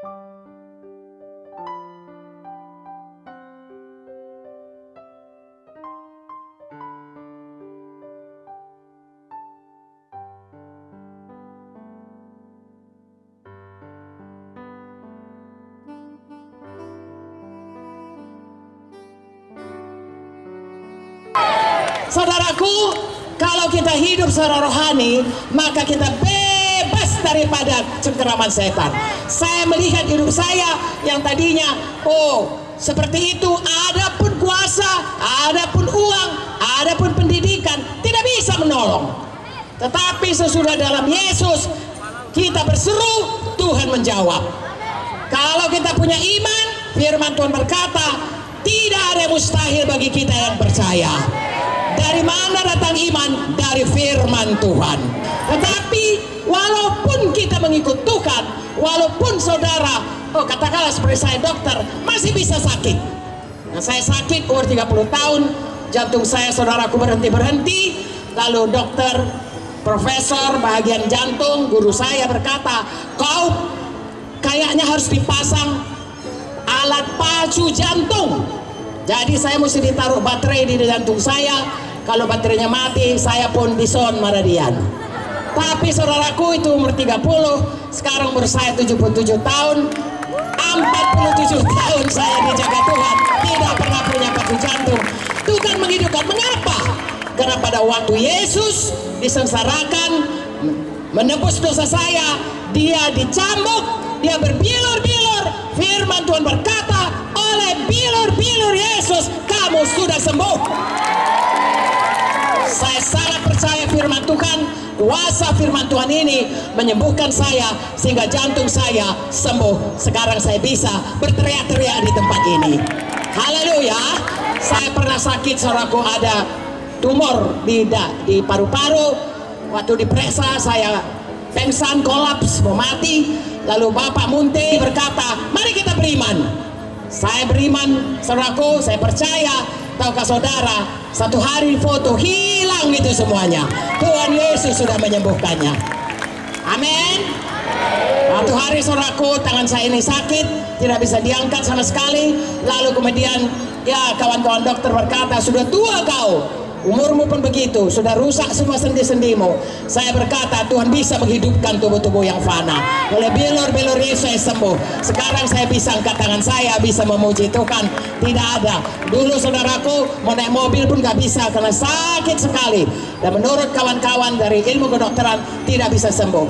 Saudaraku, kalau kita hidup secara rohani, maka kita bebas daripada cengkeraman setan. Saya melihat hidup saya yang tadinya, seperti itu, adapun kuasa, adapun uang, adapun pendidikan, tidak bisa menolong. Tetapi sesudah dalam Yesus, kita berseru, Tuhan menjawab. Kalau kita punya iman, firman Tuhan berkata, tidak ada yang mustahil bagi kita yang percaya. Dari mana datang iman? Dari firman Tuhan. Tetapi walaupun kita mengikut Tuhan, walaupun saudara, katakanlah seperti saya dokter, masih bisa sakit. Nah, saya sakit umur 30 tahun, jantung saya saudaraku berhenti-berhenti. Lalu dokter, profesor bagian jantung, guru saya berkata, kau kayaknya harus dipasang alat pacu jantung. Jadi saya mesti ditaruh baterai di jantung saya. Kalau baterainya mati, saya pun dison maradian. Tapi saudaraku itu umur 30, sekarang umur saya 77 tahun, 47 tahun saya dijaga Tuhan, tidak pernah punya pacu jantung. Tuhan menghidupkan. Mengapa? Karena pada waktu Yesus disengsarakan, menebus dosa saya, dia dicambuk, dia berbilur-bilur. Firman Tuhan berkata, oleh bilur-bilur Yesus kamu sudah sembuh. Saya sangat percaya firman Tuhan, kuasa firman Tuhan ini menyembuhkan saya sehingga jantung saya sembuh. Sekarang saya bisa berteriak-teriak di tempat ini. Haleluya. Saya pernah sakit, saudaraku, ada tumor di paru-paru. Waktu diperiksa saya pingsan, kolaps, mau mati. Lalu Bapak Munte berkata, mari kita beriman. Saya beriman, saudaraku, saya percaya. Tahukah saudara, satu hari foto hilang itu semuanya. Tuhan Yesus sudah menyembuhkannya. Amin. Satu hari saudaraku, tangan saya ini sakit, tidak bisa diangkat sama sekali. Lalu kemudian ya kawan-kawan dokter berkata, sudah tua kau, umurmu pun begitu, sudah rusak semua sendi-sendimu. Saya berkata, Tuhan bisa menghidupkan tubuh-tubuh yang fana. Oleh bilur-bilur Yesus saya sembuh. Sekarang saya bisa angkat tangan saya, bisa memuji Tuhan. Tidak ada. Dulu saudaraku mau naik mobil pun gak bisa karena sakit sekali. Dan menurut kawan-kawan dari ilmu kedokteran tidak bisa sembuh.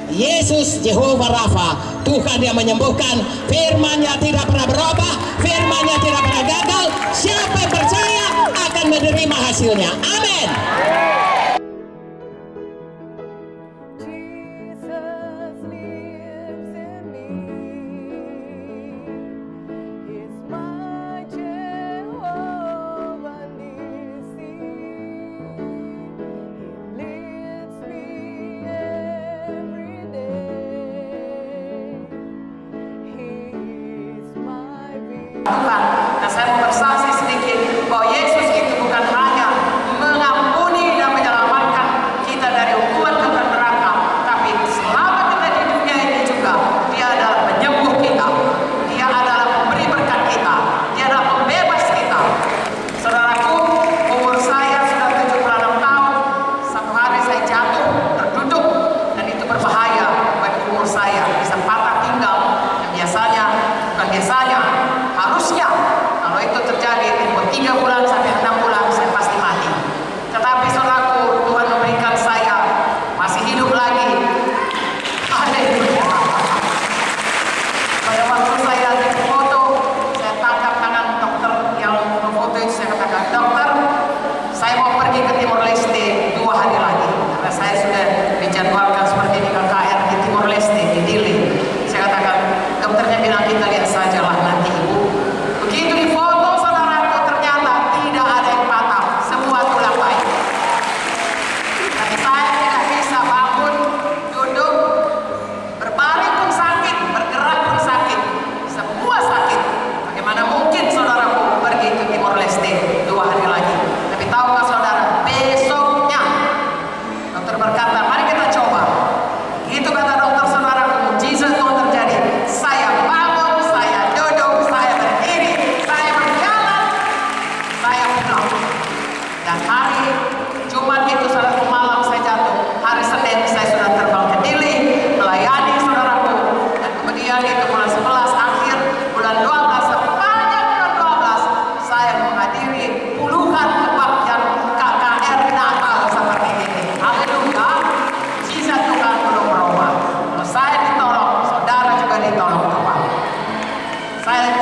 Yesus Jehovah Rafa, Tuhan yang menyembuhkan. Firman-Nya tidak pernah berubah, firman-Nya tidak pernah gagal. Siapa yang percaya akan menerima hasilnya. Amin. Tuhan, dan saya mau bersaksi sedikit bahwa Yesus itu bukan hanya mengampuni dan menyelamatkan Saya